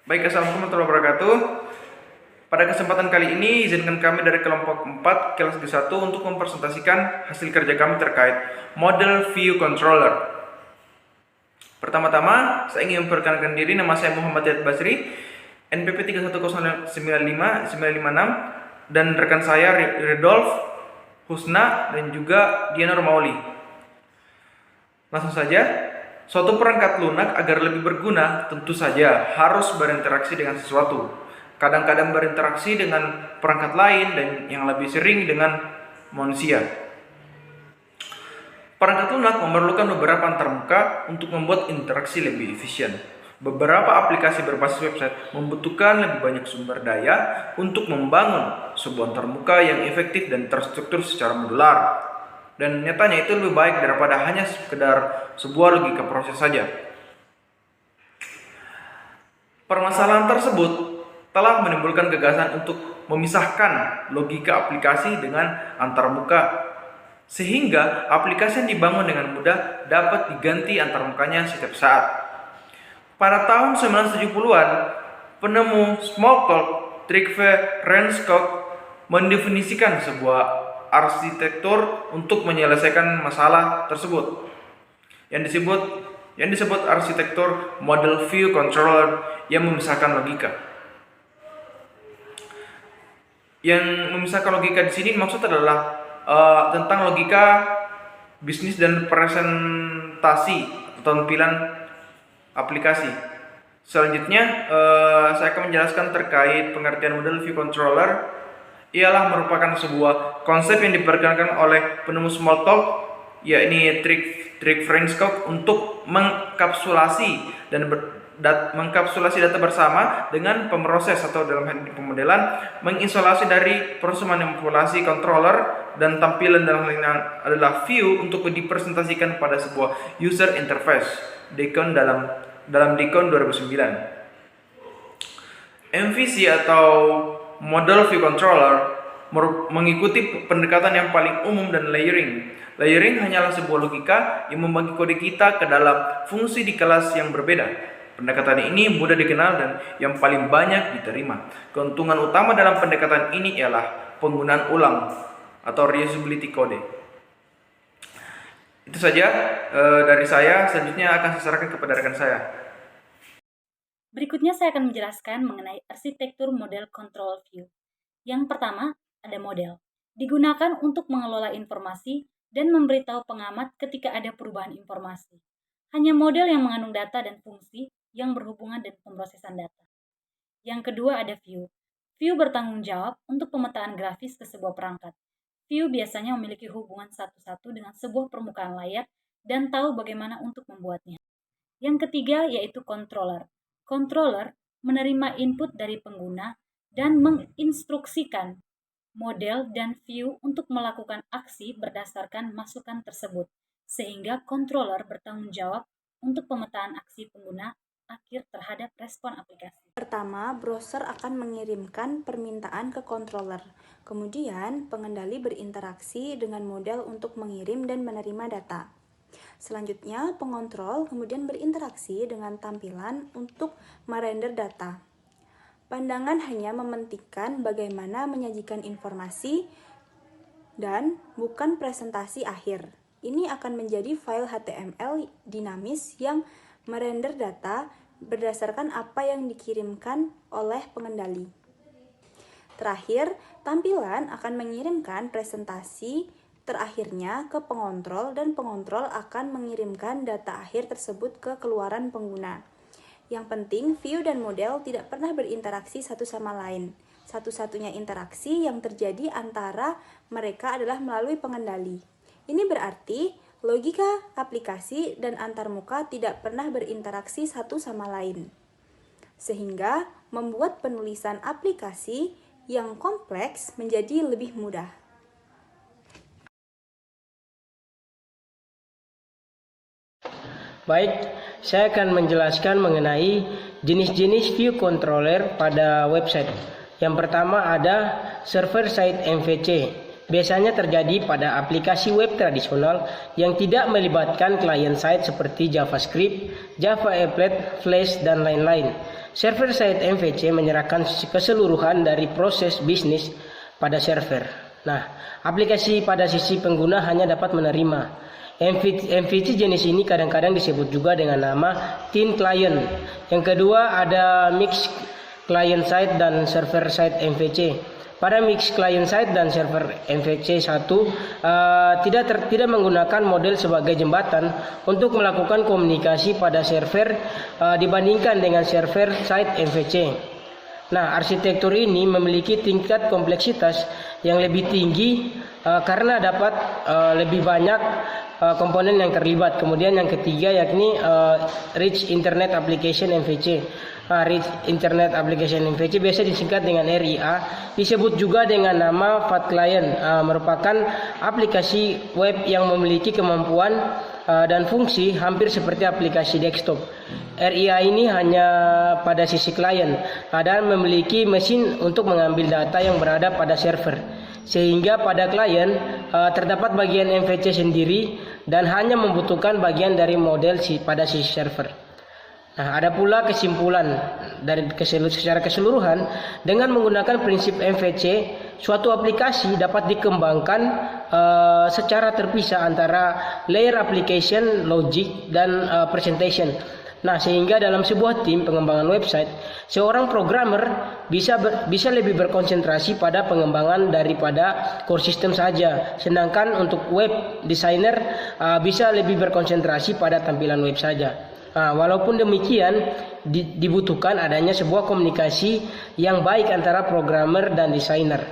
Baik, Assalamualaikum warahmatullahi wabarakatuh. Pada kesempatan kali ini, izinkan kami dari kelompok 4 kelas D1 untuk mempresentasikan hasil kerja kami terkait Model View Controller. Pertama-tama, saya ingin memperkenalkan diri. Nama saya Muhammad Yad Basri, NPP 310955956, dan rekan saya Redolf, Husna, dan juga Diana Romauli. Langsung saja. Suatu perangkat lunak agar lebih berguna tentu saja harus berinteraksi dengan sesuatu. Kadang-kadang berinteraksi dengan perangkat lain dan yang lebih sering dengan manusia. Perangkat lunak memerlukan beberapa antarmuka untuk membuat interaksi lebih efisien. Beberapa aplikasi berbasis website membutuhkan lebih banyak sumber daya untuk membangun sebuah antarmuka yang efektif dan terstruktur secara modular. Dan nyatanya itu lebih baik daripada hanya sekedar sebuah logika proses saja. Permasalahan tersebut telah menimbulkan gagasan untuk memisahkan logika aplikasi dengan antarmuka, sehingga aplikasi yang dibangun dengan mudah dapat diganti antarmukanya setiap saat. Pada tahun 1970-an, penemu Smalltalk, Trygve Renskog, mendefinisikan sebuah arsitektur untuk menyelesaikan masalah tersebut yang disebut arsitektur Model View Controller yang memisahkan logika. Yang memisahkan logika di sini maksud adalah tentang logika bisnis dan presentasi atau tampilan aplikasi. Selanjutnya saya akan menjelaskan terkait pengertian Model View Controller. Ialah merupakan sebuah konsep yang diperkenalkan oleh penemu Smalltalk, yakni Trygve Renskog, untuk mengkapsulasi data bersama dengan pemroses atau dalam hal ini pemodelan, mengisolasi dari proses manipulasi controller, dan tampilan dalam hal ini adalah view untuk dipresentasikan pada sebuah user interface Deacon dalam Deacon 2009. MVC atau Model View Controller mengikuti pendekatan yang paling umum dan layering. Layering hanyalah sebuah logika yang membagi kode kita ke dalam fungsi di kelas yang berbeda. Pendekatan ini mudah dikenal dan yang paling banyak diterima. Keuntungan utama dalam pendekatan ini ialah penggunaan ulang atau reusability kode. Itu saja dari saya. Selanjutnya akan saya serahkan kepada rekan saya. Berikutnya saya akan menjelaskan mengenai arsitektur model control view. Yang pertama, ada model. Digunakan untuk mengelola informasi dan memberitahu pengamat ketika ada perubahan informasi. Hanya model yang mengandung data dan fungsi yang berhubungan dengan pemrosesan data. Yang kedua ada view. View bertanggung jawab untuk pemetaan grafis ke sebuah perangkat. View biasanya memiliki hubungan satu-satu dengan sebuah permukaan layar dan tahu bagaimana untuk membuatnya. Yang ketiga yaitu controller. Controller menerima input dari pengguna dan menginstruksikan model dan view untuk melakukan aksi berdasarkan masukan tersebut, sehingga controller bertanggung jawab untuk pemetaan aksi pengguna akhir terhadap respon aplikasi. Pertama, browser akan mengirimkan permintaan ke controller. Kemudian, pengendali berinteraksi dengan model untuk mengirim dan menerima data. Selanjutnya, pengontrol kemudian berinteraksi dengan tampilan untuk merender data. Pandangan hanya mementingkan bagaimana menyajikan informasi dan bukan presentasi akhir. Ini akan menjadi file HTML dinamis yang merender data berdasarkan apa yang dikirimkan oleh pengendali. Terakhir, tampilan akan mengirimkan presentasi terakhirnya ke pengontrol dan pengontrol akan mengirimkan data akhir tersebut ke keluaran pengguna. Yang penting, view dan model tidak pernah berinteraksi satu sama lain. Satu-satunya interaksi yang terjadi antara mereka adalah melalui pengendali. Ini berarti logika aplikasi dan antarmuka tidak pernah berinteraksi satu sama lain. Sehingga membuat penulisan aplikasi yang kompleks menjadi lebih mudah. Baik, saya akan menjelaskan mengenai jenis-jenis view controller pada website. Yang pertama ada server side MVC. biasanya terjadi pada aplikasi web tradisional yang tidak melibatkan client-side seperti JavaScript, Java Applet, Flash, dan lain-lain. Server-side MVC menyerahkan keseluruhan dari proses bisnis pada server. Nah, aplikasi pada sisi pengguna hanya dapat menerima. MVC jenis ini kadang-kadang disebut juga dengan nama thin client. Yang kedua ada mixed client-side dan server-side MVC. Pada mix client side dan server MVC 1 tidak menggunakan model sebagai jembatan untuk melakukan komunikasi pada server dibandingkan dengan server side MVC. Nah, arsitektur ini memiliki tingkat kompleksitas yang lebih tinggi karena dapat lebih banyak komponen yang terlibat. Kemudian yang ketiga yakni Rich Internet Application MVC. Rich Internet Application MVC biasa disingkat dengan RIA, disebut juga dengan nama Fat Client, merupakan aplikasi web yang memiliki kemampuan dan fungsi hampir seperti aplikasi desktop. RIA ini hanya pada sisi klien dan memiliki mesin untuk mengambil data yang berada pada server, sehingga pada klien terdapat bagian MVC sendiri dan hanya membutuhkan bagian dari model pada sisi server. Nah, ada pula kesimpulan dari secara keseluruhan, dengan menggunakan prinsip MVC, suatu aplikasi dapat dikembangkan secara terpisah antara layer application, logic, dan presentation. Nah, sehingga dalam sebuah tim pengembangan website, seorang programmer bisa lebih berkonsentrasi pada pengembangan daripada core system saja. Sedangkan untuk web designer bisa lebih berkonsentrasi pada tampilan web saja. Nah, walaupun demikian, dibutuhkan adanya sebuah komunikasi yang baik antara programmer dan desainer.